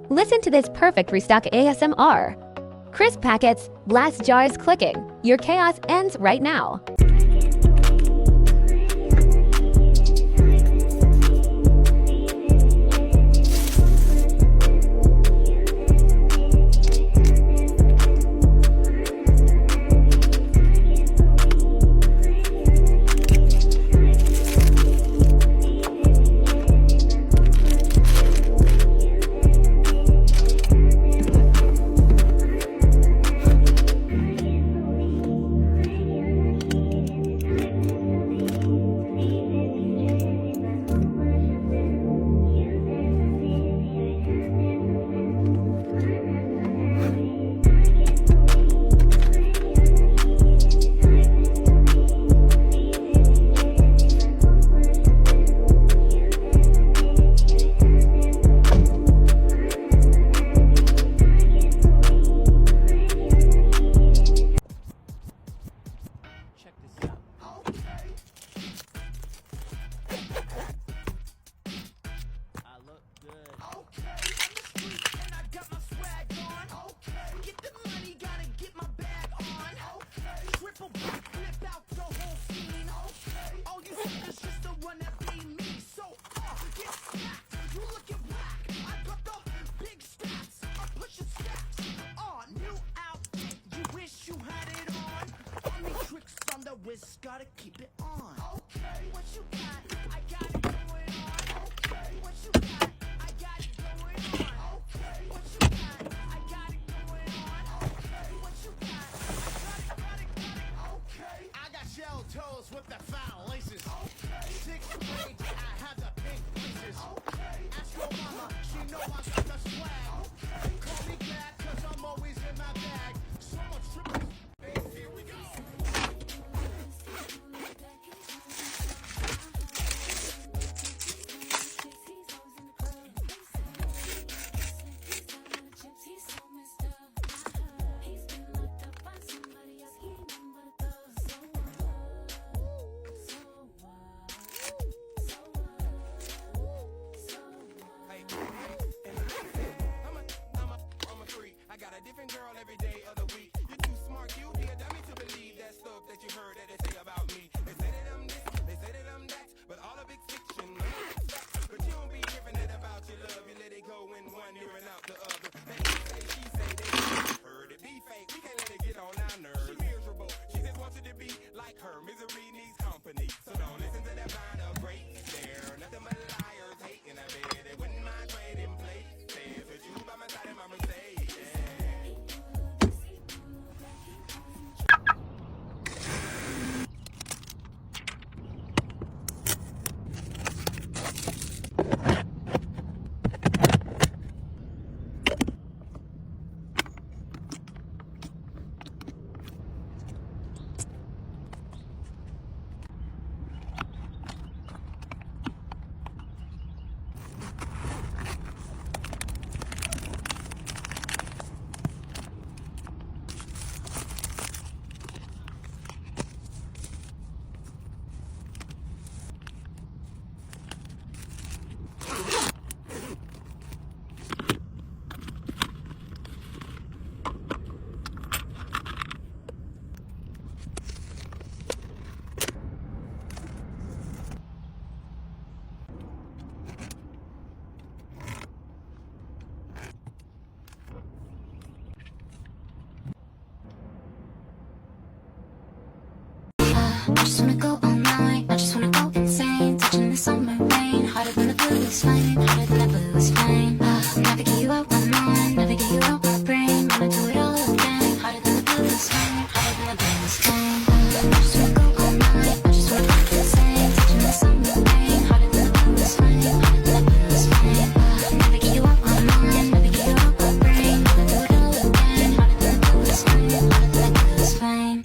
Listen to this perfect restock ASMR. Crisp packets, glass jars clicking. Your chaos ends right now. Gotta keep it on. Okay. What you got? I got it going on. Okay. What you got? I got it going on. Okay. What you got? I got it going on. Okay. What you got? Got it. Okay. I got shell toes with the foul laces. Okay. 6th grade, I have the pink pieces. Okay. Ask your mama, she know I got the swag. Okay. Call me glad, cause I'm always in my bag. So much triple. Here we go. Different girl every day of the week. You're too smart, you be a dummy to believe that stuff that you heard that they say about me. They say that I'm this, they say that I'm that, but all of it's fiction. But you don't be giving it about your love. You let it go in one ear and out the other. They say, she say, they heard it be fake. We can't let it get on our nerves. She miserable, she just wants it to be like her. Misery needs company, so don't listen to that kind of great stare. Nothing but liars hating. I bet they wouldn't mind trading places with you by my side in my Mercedes. I just wanna go all night, I just wanna go insane. Touching the summer rain, hotter than the bluest flame, hotter than the bluest flame. Never get you out my mind, never get you out my brain. Wanna do it all again, hotter than the bluest flame, hotter than the bluest flame. I just wanna go all night, I just wanna go insane. Touching the summer rain, hotter than the bluest flame, hotter than the bluest flame. Never get you out my mind, never get you out my brain. Wanna do it all again, hotter than the bluest flame, hotter than the bluest flame.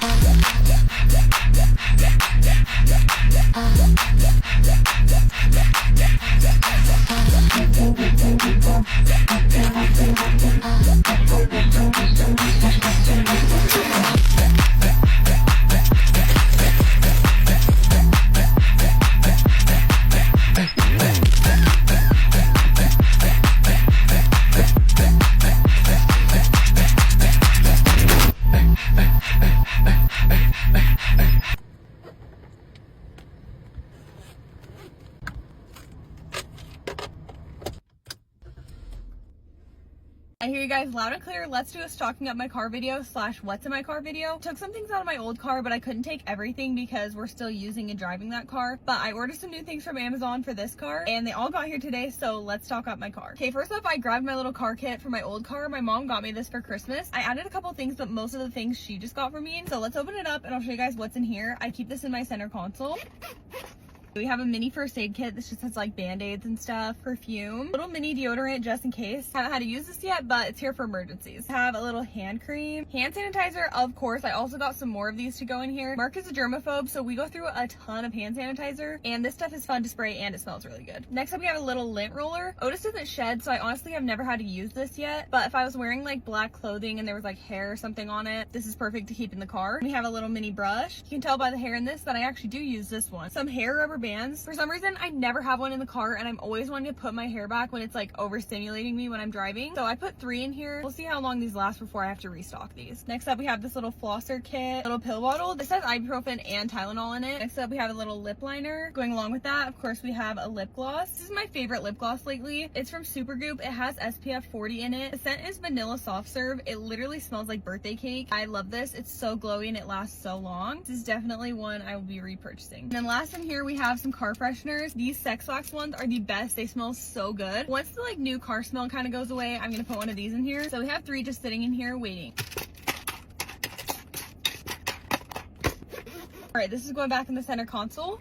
I hear you guys loud and clear. Let's do a stocking up my car video slash what's in my car video. Took some things out of my old car, but I couldn't take everything because we're still using and driving that car. But I ordered some new things from Amazon for this car and they all got here today, so let's stock up my car. Okay, first up, I grabbed my little car kit for my old car. My mom got me this for Christmas. I added a couple things, but most of the things she just got for me. So let's open it up and I'll show you guys what's in here. I keep this in my center console. We have a mini first aid kit. This just has like band-aids and stuff, perfume, little mini deodorant just in case. Haven't had to use this yet, but it's here for emergencies. Have a little hand cream, hand sanitizer, of course. I also got some more of these to go in here. Mark is a germaphobe, so we go through a ton of hand sanitizer, and this stuff is fun to spray and it smells really good. Next up, we have a little lint roller. Otis doesn't shed, so I honestly have never had to use this yet, but if I was wearing like black clothing and there was like hair or something on it, this is perfect to keep in the car. We have a little mini brush. You can tell by the hair in this that I actually do use this one. Some hair rubber bands. For some reason, I never have one in the car and I'm always wanting to put my hair back when it's like overstimulating me when I'm driving. So I put 3 in here. We'll see how long these last before I have to restock these. Next up, we have this little flosser kit, little pill bottle. This has ibuprofen and Tylenol in it. Next up, we have a little lip liner. Going along with that, of course, we have a lip gloss. This is my favorite lip gloss lately. It's from Supergoop. It has SPF 40 in it. The scent is vanilla soft serve. It literally smells like birthday cake. I love this. It's so glowy and it lasts so long. This is definitely one I will be repurchasing. And then last in here, we have some car fresheners. These Sex Lax ones are the best. They smell so good. Once the like new car smell kind of goes away, I'm gonna put one of these in here. So we have 3 just sitting in here waiting. All right, this is going back in the center console.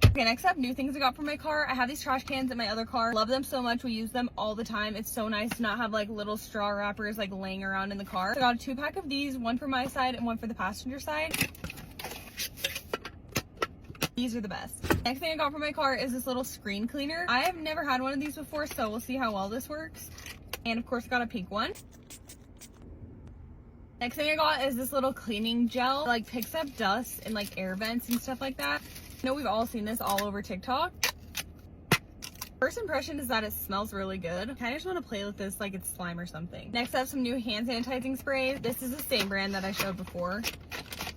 Okay, next up, new things I got for my car. I have these trash cans in my other car. Love them so much. We use them all the time. It's so nice to not have like little straw wrappers like laying around in the car. So I got a 2-pack of these, one for my side and one for the passenger side. These are the best. Next thing I got for my car is this little screen cleaner. I have never had one of these before, so we'll see how well this works. And of course, I got a pink one. Next thing I got is this little cleaning gel. It like picks up dust and like air vents and stuff like that. I know we've all seen this all over TikTok. First impression is that it smells really good. I kind of just want to play with this like it's slime or something. Next up, some new hand sanitizing sprays. This is the same brand that I showed before.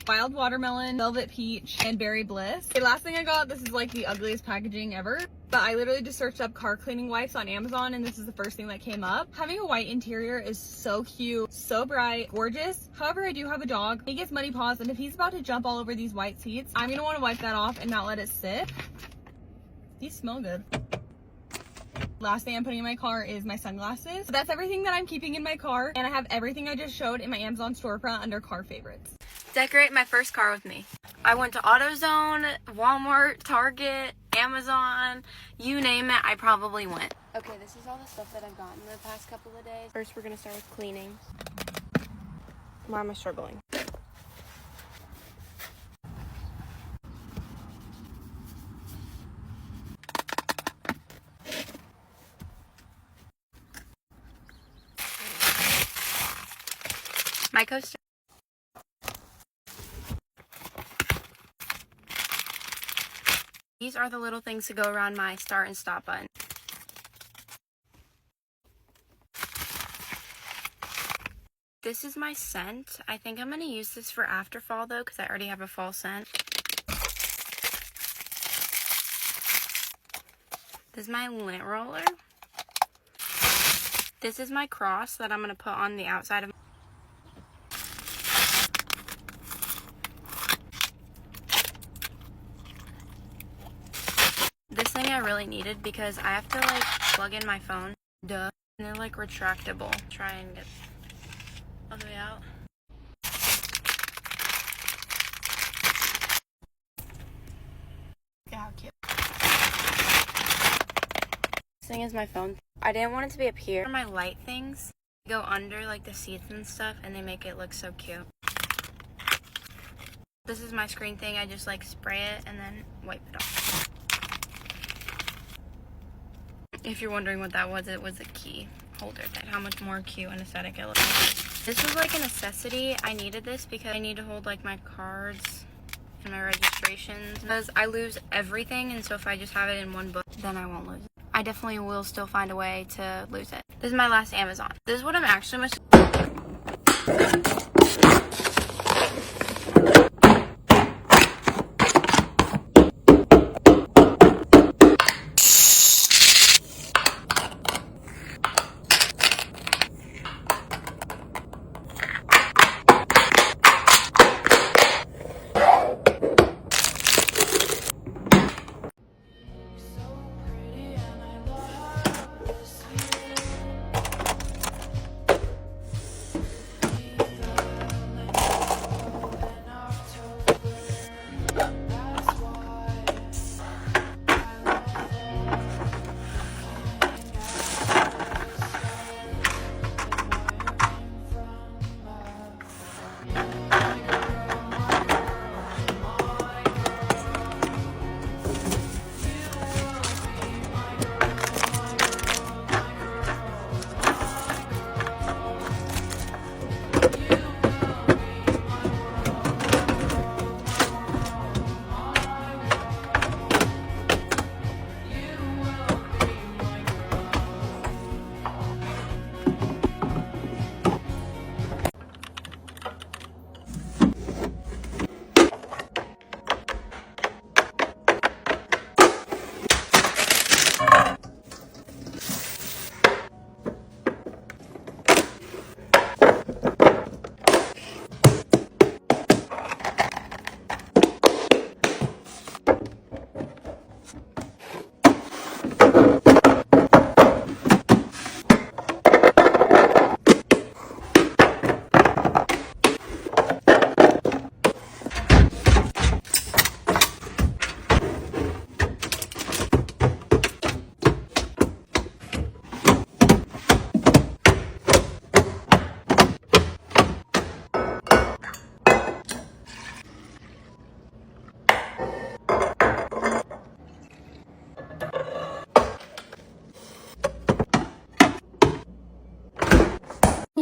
Wild watermelon, velvet peach, and berry bliss. The last thing I got, this is like the ugliest packaging ever, but I literally just searched up car cleaning wipes on Amazon and this is the first thing that came up. Having a white interior is so cute, so bright, gorgeous. However, I do have a dog. He gets muddy paws and if he's about to jump all over these white seats, I'm gonna want to wipe that off and not let it sit. These smell good. Last thing I'm putting in my car is my sunglasses. So that's everything that I'm keeping in my car, and I have everything I just showed in my Amazon storefront under car favorites. Decorate my first car with me. I went to AutoZone, Walmart, Target, Amazon, you name it, I probably went. Okay, this is all the stuff that I've gotten the past couple of days. First, we're gonna start with cleaning. Why am I struggling? My coaster. These are the little things to go around my start and stop button. This is my scent. I think I'm going to use this for after fall though, because I already have a fall scent. This is my lint roller. This is my cross that I'm going to put on the outside of my thing I really needed because I have to like plug in my phone. Duh. And they're like retractable. Try and get all the way out. Look how cute. This thing is my phone. I didn't want it to be up here. My light things go under like the seats and stuff and they make it look so cute. This is my screen thing. I just like spray it and then wipe it off. If you're wondering what that was, it was a key holder. How much more cute and aesthetic it looks. This was like a necessity. I needed this because I need to hold like my cards and my registrations. Because I lose everything, and so if I just have it in one book, then I won't lose it. I definitely will still find a way to lose it. This is my last Amazon. This is what I'm actually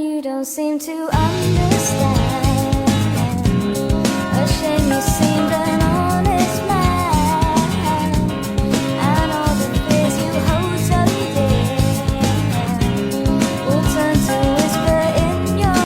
You don't seem to understand. A shame you seemed an honest man, and all the fears you hold so dear will turn to whisper in your.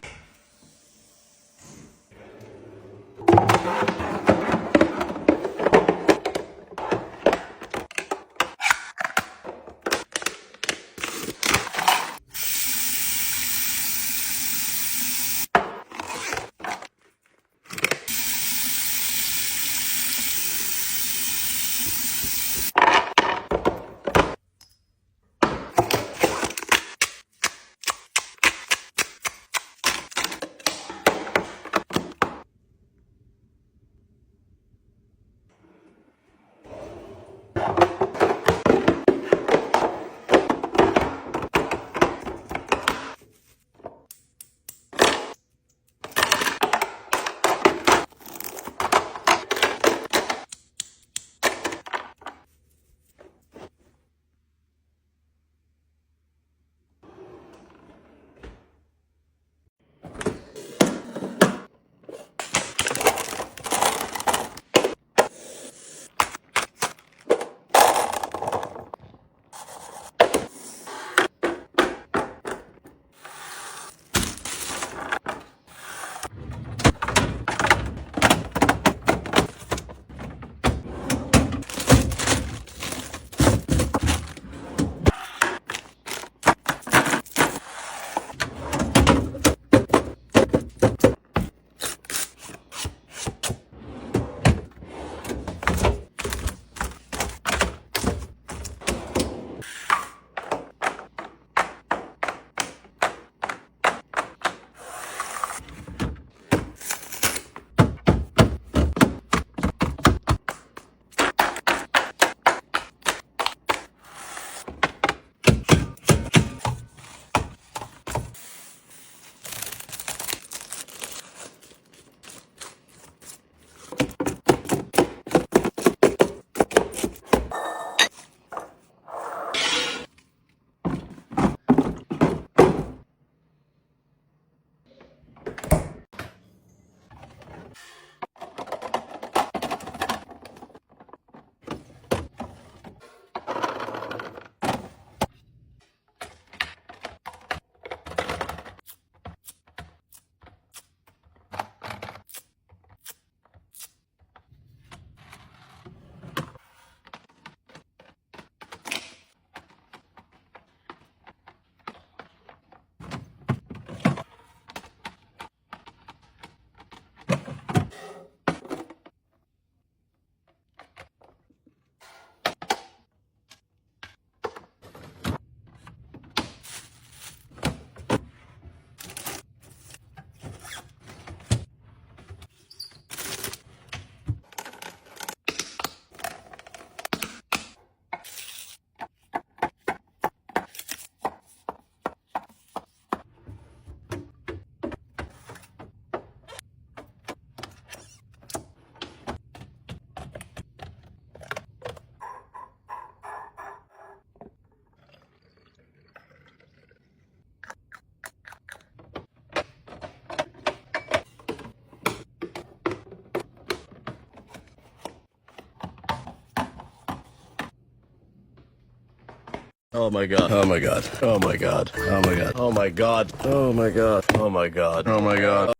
Oh my god. Oh my god. Oh my god. Oh my god. Oh my god. Oh my god. Oh my god. Oh my god.